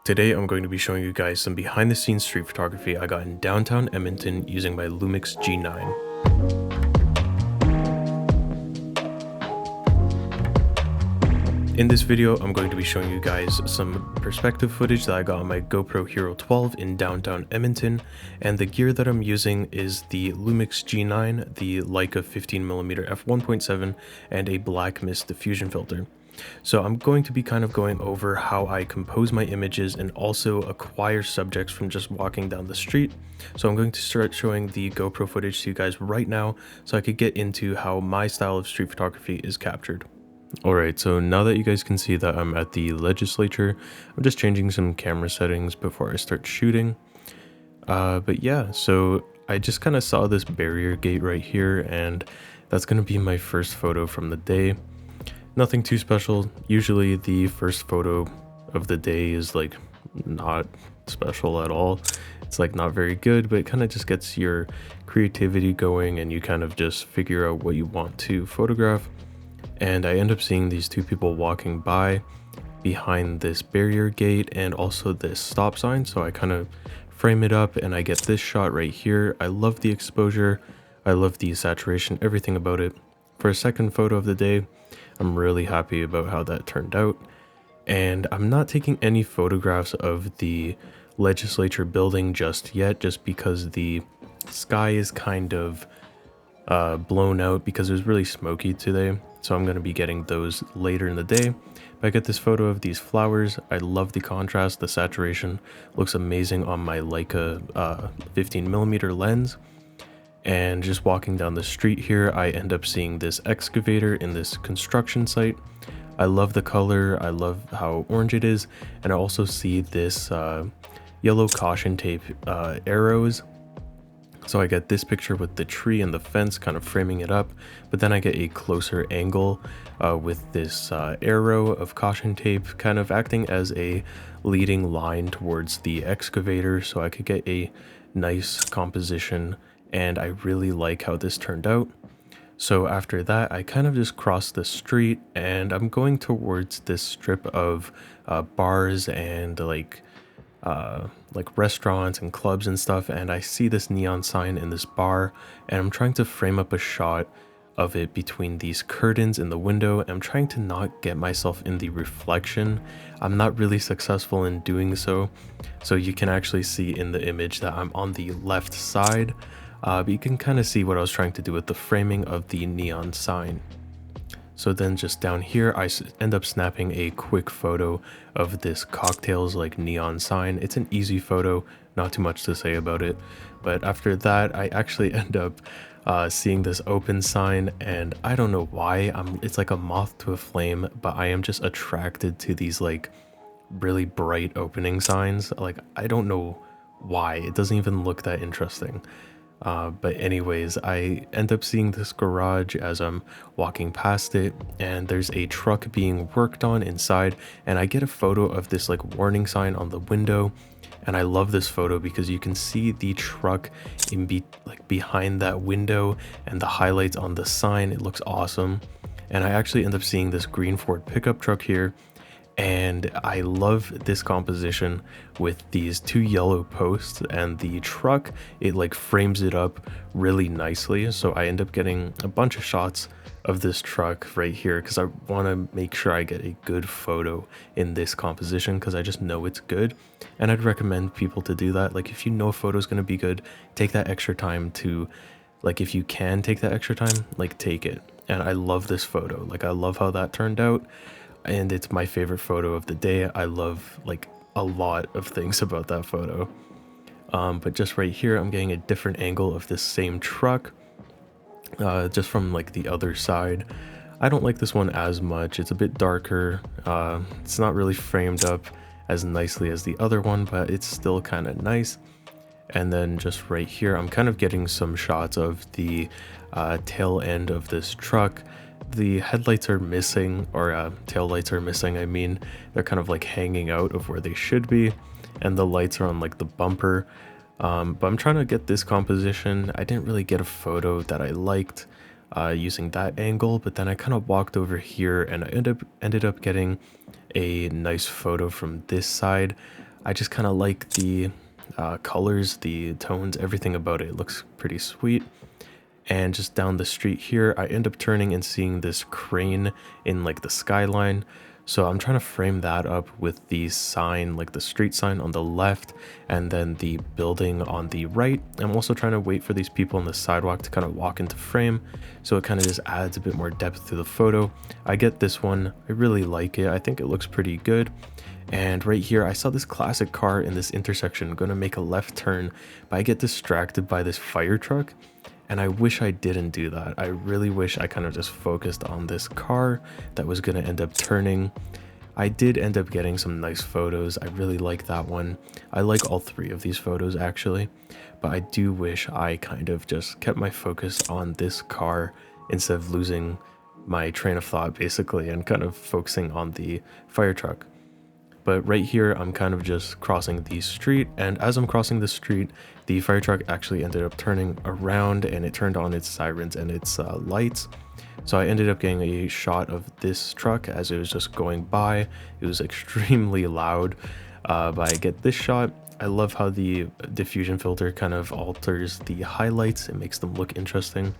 Today I'm going to be showing you guys some behind the scenes street photography I got in downtown Edmonton using my Lumix G9. In this video, I'm going to be showing you guys some perspective footage that I got on my GoPro Hero12 in downtown Edmonton, and the gear that I'm using is the Lumix G9, the Leica 15mm f1.7, and a black mist diffusion filter. So I'm going to be kind of going over how I compose my images and also acquire subjects from just walking down the street. So I'm going to start showing the GoPro footage to you guys right now so I could get into how my style of street photography is captured. Alright, so now that you guys can see that I'm at the legislature, I'm just changing some camera settings before I start shooting. But yeah, so I just kind of saw this barrier gate right here, and that's going to be my first photo from the day. Nothing too special. Usually the first photo of the day is like not special at all. It's like not very good, but it kind of just gets your creativity going and you kind of just figure out what you want to photograph. And I end up seeing these two people walking by behind this barrier gate and also this stop sign. So I kind of frame it up and I get this shot right here. I love the exposure. I love the saturation, everything about it. For a second photo of the day, I'm really happy about how that turned out. And I'm not taking any photographs of the legislature building just yet, just because the sky is kind of blown out because it was really smoky today. So I'm going to be getting those later in the day. But I get this photo of these flowers. I love the contrast. The saturation looks amazing on my Leica 15mm lens. And just walking down the street here, I end up seeing this excavator in this construction site. I love the color, I love how orange it is, and I also see this yellow caution tape arrows. So I get this picture with the tree and the fence kind of framing it up, but then I get a closer angle with this arrow of caution tape kind of acting as a leading line towards the excavator, so I could get a nice composition. And I really like how this turned out. So after that, I kind of just crossed the street and I'm going towards this strip of bars and like restaurants and clubs and stuff. And I see this neon sign in this bar and I'm trying to frame up a shot of it between these curtains in the window. And I'm trying to not get myself in the reflection. I'm not really successful in doing so. So you can actually see in the image that I'm on the left side. But you can kind of see what I was trying to do with the framing of the neon sign. So then just down here, I end up snapping a quick photo of this cocktails like neon sign. It's an easy photo, not too much to say about it. But after that, I actually end up seeing this open sign, and I don't know why. It's like a moth to a flame, but I am just attracted to these like really bright opening signs. Like, I don't know why. It doesn't even look that interesting. But anyways, I end up seeing this garage as I'm walking past it, and there's a truck being worked on inside, and I get a photo of this like warning sign on the window. And I love this photo because you can see the truck behind that window and the highlights on the sign. It looks awesome. And I actually end up seeing this green Ford pickup truck here. And I love this composition with these two yellow posts, and the truck, it like frames it up really nicely. So I end up getting a bunch of shots of this truck right here because I want to make sure I get a good photo in this composition because I just know it's good. And I'd recommend people to do that. Like, if you know a photo is going to be good, take that extra time to, like, if you can take that extra time, like, take it. And I love this photo. Like, I love how that turned out. And it's my favorite photo of the day. I love like a lot of things about that photo. But just right here, I'm getting a different angle of this same truck, just from like the other side. I don't like this one as much. It's a bit darker. It's not really framed up as nicely as the other one, but it's still kind of nice. And then just right here, I'm kind of getting some shots of the tail end of this truck. The headlights are missing, or tail lights are missing. I mean, they're kind of like hanging out of where they should be, and the lights are on like the bumper. But I'm trying to get this composition. I didn't really get a photo that I liked using that angle, but then I kind of walked over here and I ended up getting a nice photo from this side. I just kind of like the colors, the tones, everything about it. It looks pretty sweet. And just down the street here, I end up turning and seeing this crane in like the skyline. So I'm trying to frame that up with the sign, like the street sign on the left, and then the building on the right. I'm also trying to wait for these people on the sidewalk to kind of walk into frame, so it kind of just adds a bit more depth to the photo. I get this one, I really like it. I think it looks pretty good. And right here, I saw this classic car in this intersection, gonna make a left turn, but I get distracted by this fire truck. And I wish I didn't do that. I really wish I kind of just focused on this car that was going to end up turning. I did end up getting some nice photos. I really like that one. I like all three of these photos actually, but I do wish I kind of just kept my focus on this car instead of losing my train of thought basically and kind of focusing on the fire truck. But right here, I'm kind of just crossing the street, and as I'm crossing the street, the fire truck actually ended up turning around and it turned on its sirens and its lights. So I ended up getting a shot of this truck as it was just going by. It was extremely loud, but I get this shot. I love how the diffusion filter kind of alters the highlights. It makes them look interesting.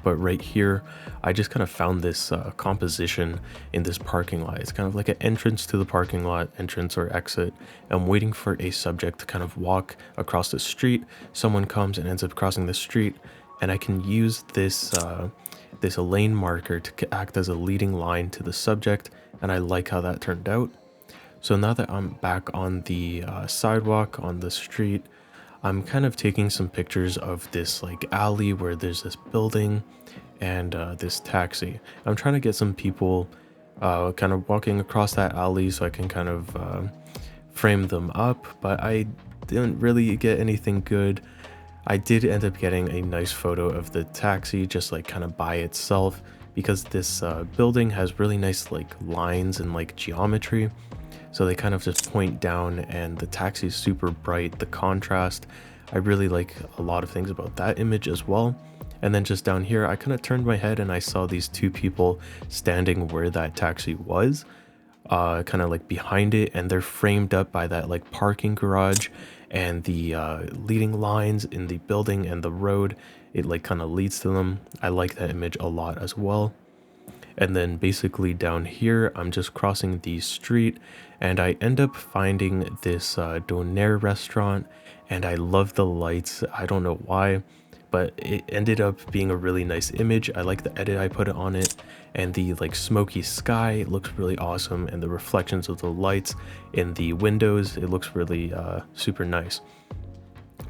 But right here, I just kind of found this composition in this parking lot. It's kind of like an entrance to the parking lot, entrance or exit. I'm waiting for a subject to kind of walk across the street. Someone comes and ends up crossing the street, and I can use this this lane marker to act as a leading line to the subject, and I like how that turned out. So now that I'm back on the sidewalk on the street, I'm kind of taking some pictures of this like alley where there's this building and this taxi. I'm trying to get some people kind of walking across that alley so I can kind of frame them up, but I didn't really get anything good. I did end up getting a nice photo of the taxi just like kind of by itself, because this building has really nice like lines and like geometry. So they kind of just point down, and the taxi is super bright, the contrast. I really like a lot of things about that image as well. And then just down here, I kind of turned my head and I saw these two people standing where that taxi was, kind of like behind it, and they're framed up by that like parking garage and the leading lines in the building and the road. It like kind of leads to them. I like that image a lot as well. And then basically down here, I'm just crossing the street and I end up finding this doner restaurant, and I love the lights. I don't know why, but it ended up being a really nice image. I like the edit I put on it, and the like smoky sky looks really awesome, and the reflections of the lights in the windows, it looks really super nice.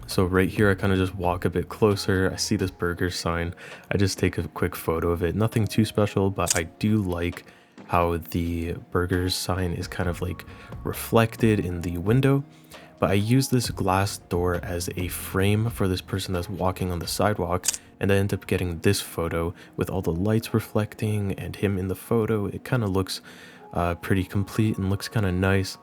So right here, I kind of just walk a bit closer. I see this burger sign. I just take a quick photo of it. Nothing too special, but I do like how the burgers sign is kind of like reflected in the window. But I use this glass door as a frame for this person that's walking on the sidewalk, and I end up getting this photo with all the lights reflecting and him in the photo. It kind of looks pretty complete and looks kind of nice.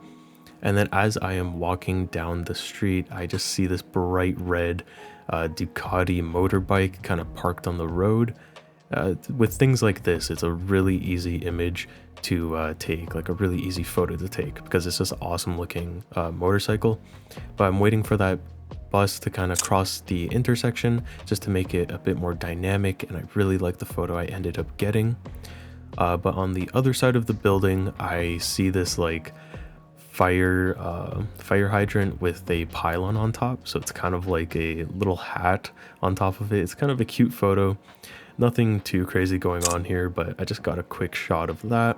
And then as I am walking down the street, I just see this bright red Ducati motorbike kind of parked on the road. With things like this, it's a really easy image to take, like a really easy photo to take, because it's just awesome looking motorcycle. But I'm waiting for that bus to kind of cross the intersection just to make it a bit more dynamic, and I really like the photo I ended up getting. But on the other side of the building, I see this like fire hydrant with a pylon on top, so it's kind of like a little hat on top of it. It's kind of a cute photo. Nothing too crazy going on here, but I just got a quick shot of that.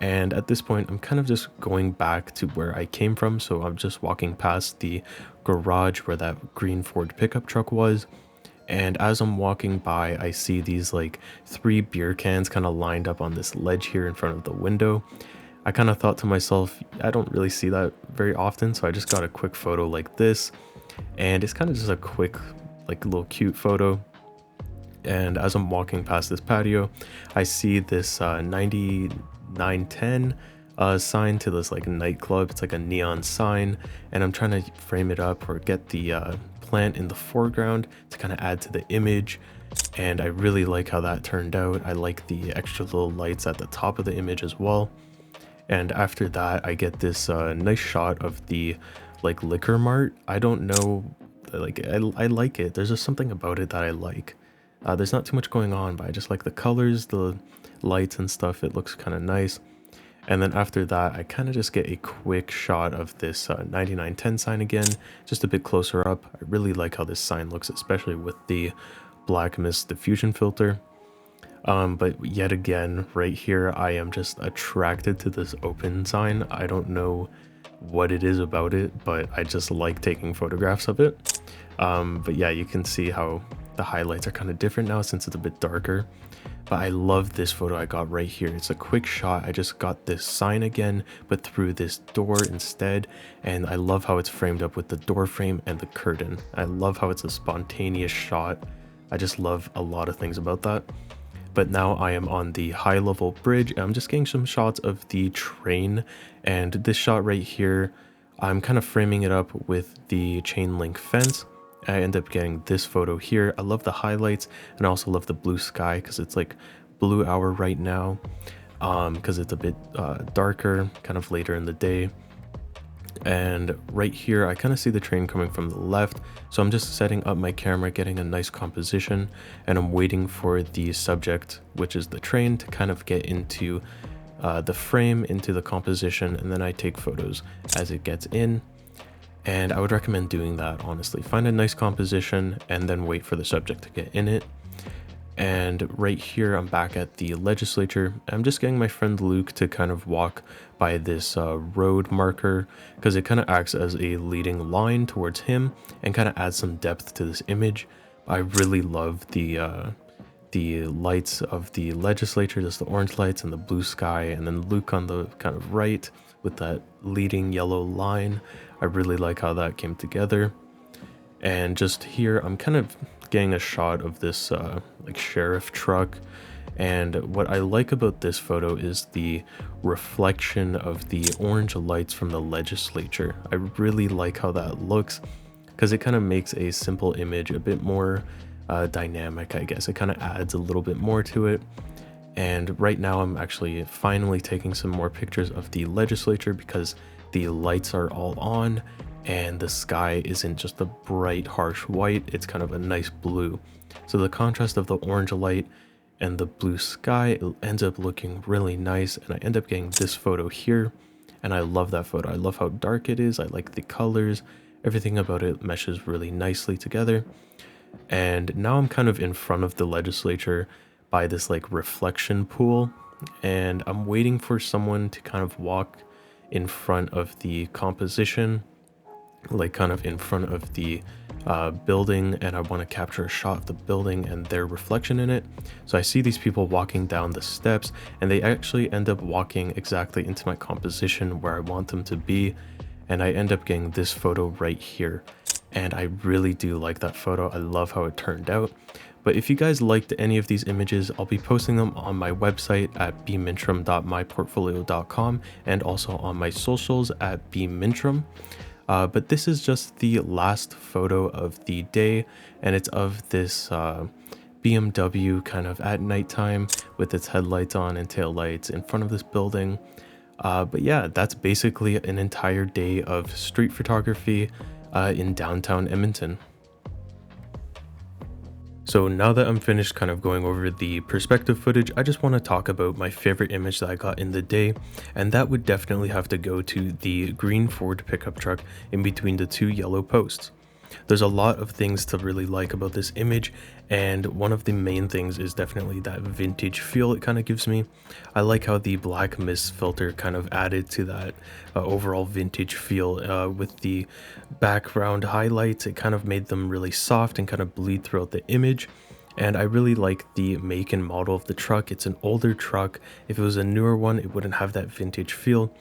And at this point, I'm kind of just going back to where I came from, so I'm just walking past the garage where that green Ford pickup truck was. And as I'm walking by, I see these like 3 beer cans kind of lined up on this ledge here in front of the window. I kind of thought to myself, I don't really see that very often, so I just got a quick photo like this, and it's kind of just a quick like little cute photo. And as I'm walking past this patio, I see this 9910 sign to this like nightclub. It's like a neon sign, and I'm trying to frame it up or get the plant in the foreground to kind of add to the image. And I really like how that turned out. I like the extra little lights at the top of the image as well. And after that, I get this nice shot of the like liquor mart. I don't know, like I like it. There's just something about it that I like. There's not too much going on, but I just like the colors, the lights and stuff. It looks kind of nice. And then after that, I kind of just get a quick shot of this 9910 sign again, just a bit closer up. I really like how this sign looks, especially with the black mist diffusion filter. But yet again, right here, I am just attracted to this open sign. I don't know what it is about it, but I just like taking photographs of it. But yeah, you can see how the highlights are kind of different now since it's a bit darker. But I love this photo I got right here. It's a quick shot. I just got this sign again, but through this door instead. And I love how it's framed up with the door frame and the curtain. I love how it's a spontaneous shot. I just love a lot of things about that. But now I am on the high level bridge and I'm just getting some shots of the train. And this shot right here, I'm kind of framing it up with the chain link fence. I end up getting this photo here. I love the highlights and I also love the blue sky because it's like blue hour right now, because it's a bit darker, kind of later in the day. And right here, I kind of see the train coming from the left. So I'm just setting up my camera, getting a nice composition, and I'm waiting for the subject, which is the train, to kind of get into the frame, into the composition, and then I take photos as it gets in. And I would recommend doing that, honestly. Find a nice composition and then wait for the subject to get in it. And right here, I'm back at the legislature. I'm just getting my friend Luke to kind of walk by this road marker because it kind of acts as a leading line towards him and kind of adds some depth to this image. I really love the lights of the legislature, just the orange lights and the blue sky, and then Luke on the kind of right with that leading yellow line. I really like how that came together. And just here, I'm kind of getting a shot of this like sheriff truck. And what I like about this photo is the reflection of the orange lights from the legislature. I really like how that looks because it kind of makes a simple image a bit more dynamic, I guess. It kind of adds a little bit more to it. And right now I'm actually finally taking some more pictures of the legislature because the lights are all on and the sky isn't just a bright harsh white, it's kind of a nice blue. So the contrast of the orange light and the blue sky, it ends up looking really nice, and I end up getting this photo here, and I love that photo. I love how dark it is, I like the colors, everything about it meshes really nicely together. And now I'm kind of in front of the legislature by this like reflection pool, and I'm waiting for someone to kind of walk in front of the composition, like kind of in front of the building, and I want to capture a shot of the building and their reflection in it. So I see these people walking down the steps, and they actually end up walking exactly into my composition where I want them to be, and I end up getting this photo right here. And I really do like that photo. I love how it turned out. But if you guys liked any of these images, I'll be posting them on my website at bmintram.myportfolio.com and also on my socials at bmintram. But this is just the last photo of the day, and it's of this BMW kind of at nighttime with its headlights on and tail lights in front of this building. But yeah, that's basically an entire day of street photography in downtown Edmonton. So now that I'm finished kind of going over the perspective footage, I just want to talk about my favorite image that I got in the day, and that would definitely have to go to the green Ford pickup truck in between the two yellow posts. There's a lot of things to really like about this image, and one of the main things is definitely that vintage feel it kind of gives me. I like how the black mist filter kind of added to that overall vintage feel with the background highlights. It kind of made them really soft and kind of bleed throughout the image. And I really like the make and model of the truck. It's an older truck. If it was a newer one, it wouldn't have that vintage feel.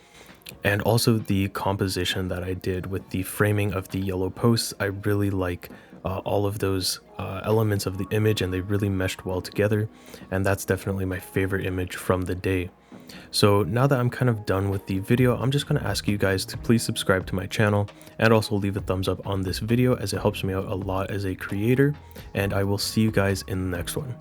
And also the composition that I did with the framing of the yellow posts. I really like all of those elements of the image, and they really meshed well together. And that's definitely my favorite image from the day. So now that I'm kind of done with the video, I'm just going to ask you guys to please subscribe to my channel and also leave a thumbs up on this video, as it helps me out a lot as a creator. And I will see you guys in the next one.